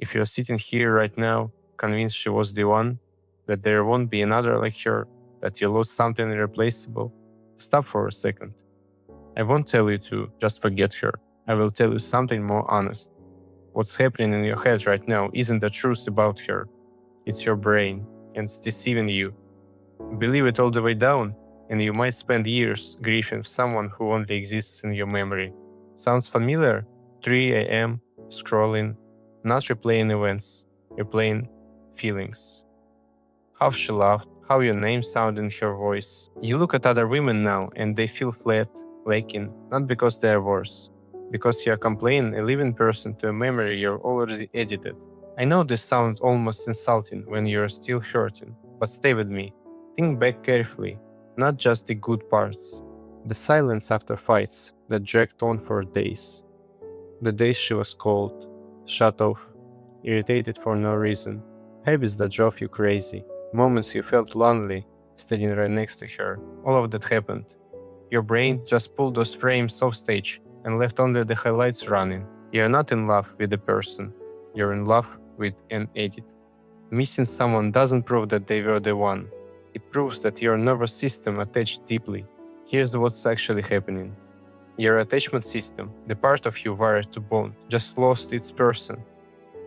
If you're sitting here right now, convinced she was the one, that there won't be another like her, that you lost something irreplaceable, stop for a second. I won't tell you to just forget her. I will tell you something more honest. What's happening in your head right now isn't the truth about her. It's your brain, and it's deceiving you. Believe it all the way down, and you might spend years grieving someone who only exists in your memory. Sounds familiar? 3 a.m., scrolling, not replaying events, replaying feelings. How she laughed, how your name sounded in her voice. You look at other women now and they feel flat, lacking, not because they are worse, because you are comparing a living person to a memory you've already edited. I know this sounds almost insulting when you're still hurting, but stay with me. Think back carefully, not just the good parts. The silence after fights that dragged on for days. The days she was cold, shut off, irritated for no reason. Habits that drove you crazy. Moments you felt lonely, standing right next to her. All of that happened. Your brain just pulled those frames off stage and left only the highlights running. You're not in love with the person. You're in love with an edit. Missing someone doesn't prove that they were the one. It proves that your nervous system attached deeply. Here's what's actually happening. Your attachment system, the part of you wired to bond, just lost its person.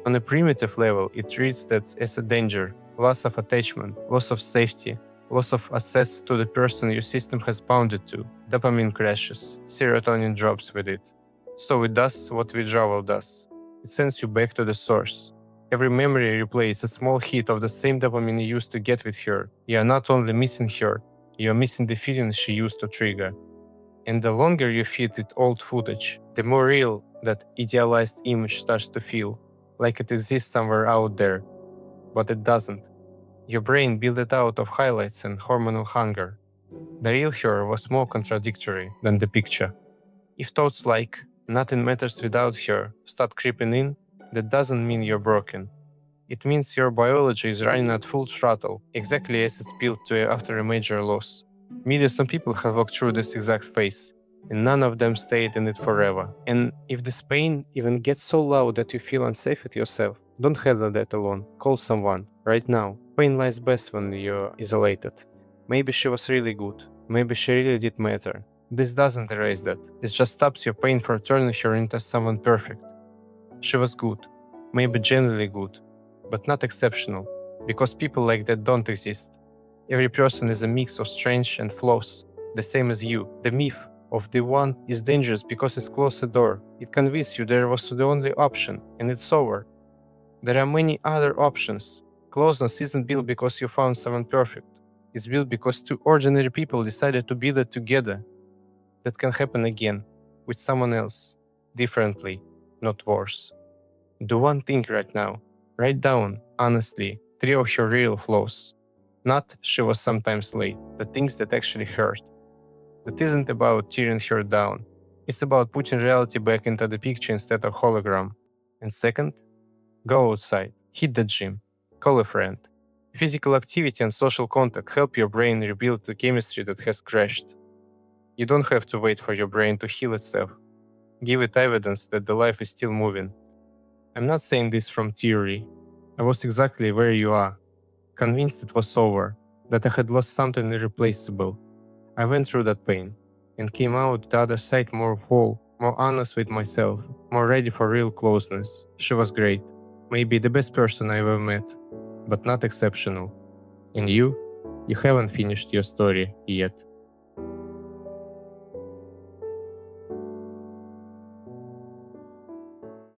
On a primitive level, it reads that as a danger, loss of attachment, loss of safety, loss of access to the person your system has bounded to. Dopamine crashes, serotonin drops with it. So it does what withdrawal does. It sends you back to the source. Every memory replay is a small hit of the same dopamine you used to get with her. You are not only missing her, you are missing the feelings she used to trigger. And the longer you feed it old footage, the more real that idealized image starts to feel, like it exists somewhere out there. But it doesn't. Your brain built it out of highlights and hormonal hunger. The real her was more contradictory than the picture. If thoughts like, nothing matters without her, start creeping in, that doesn't mean you're broken. It means your biology is running at full throttle, exactly as it's built to after a major loss. Millions of people have walked through this exact phase, and none of them stayed in it forever. And if this pain even gets so loud that you feel unsafe with yourself, don't handle that alone. Call someone, right now. Pain lies best when you're isolated. Maybe she was really good. Maybe she really did matter. This doesn't erase that. It just stops your pain from turning her into someone perfect. She was good. Maybe genuinely good. But not exceptional. Because people like that don't exist. Every person is a mix of strengths and flaws, the same as you. The myth of the one is dangerous because it's closed the door. It convinces you there was the only option, and it's over. There are many other options. Closeness isn't built because you found someone perfect. It's built because two ordinary people decided to build it together. That can happen again, with someone else, differently, not worse. Do one thing right now. Write down, honestly, 3 of her real flaws. Not she was sometimes late, the things that actually hurt. That isn't about tearing her down. It's about putting reality back into the picture instead of hologram. And second, go outside, hit the gym, call a friend. Physical activity and social contact help your brain rebuild the chemistry that has crashed. You don't have to wait for your brain to heal itself. Give it evidence that the life is still moving. I'm not saying this from theory. I was exactly where you are. Convinced it was over, that I had lost something irreplaceable. I went through that pain and came out the other side more whole, more honest with myself, more ready for real closeness. She was great, maybe the best person I ever met, but not exceptional. And you haven't finished your story yet.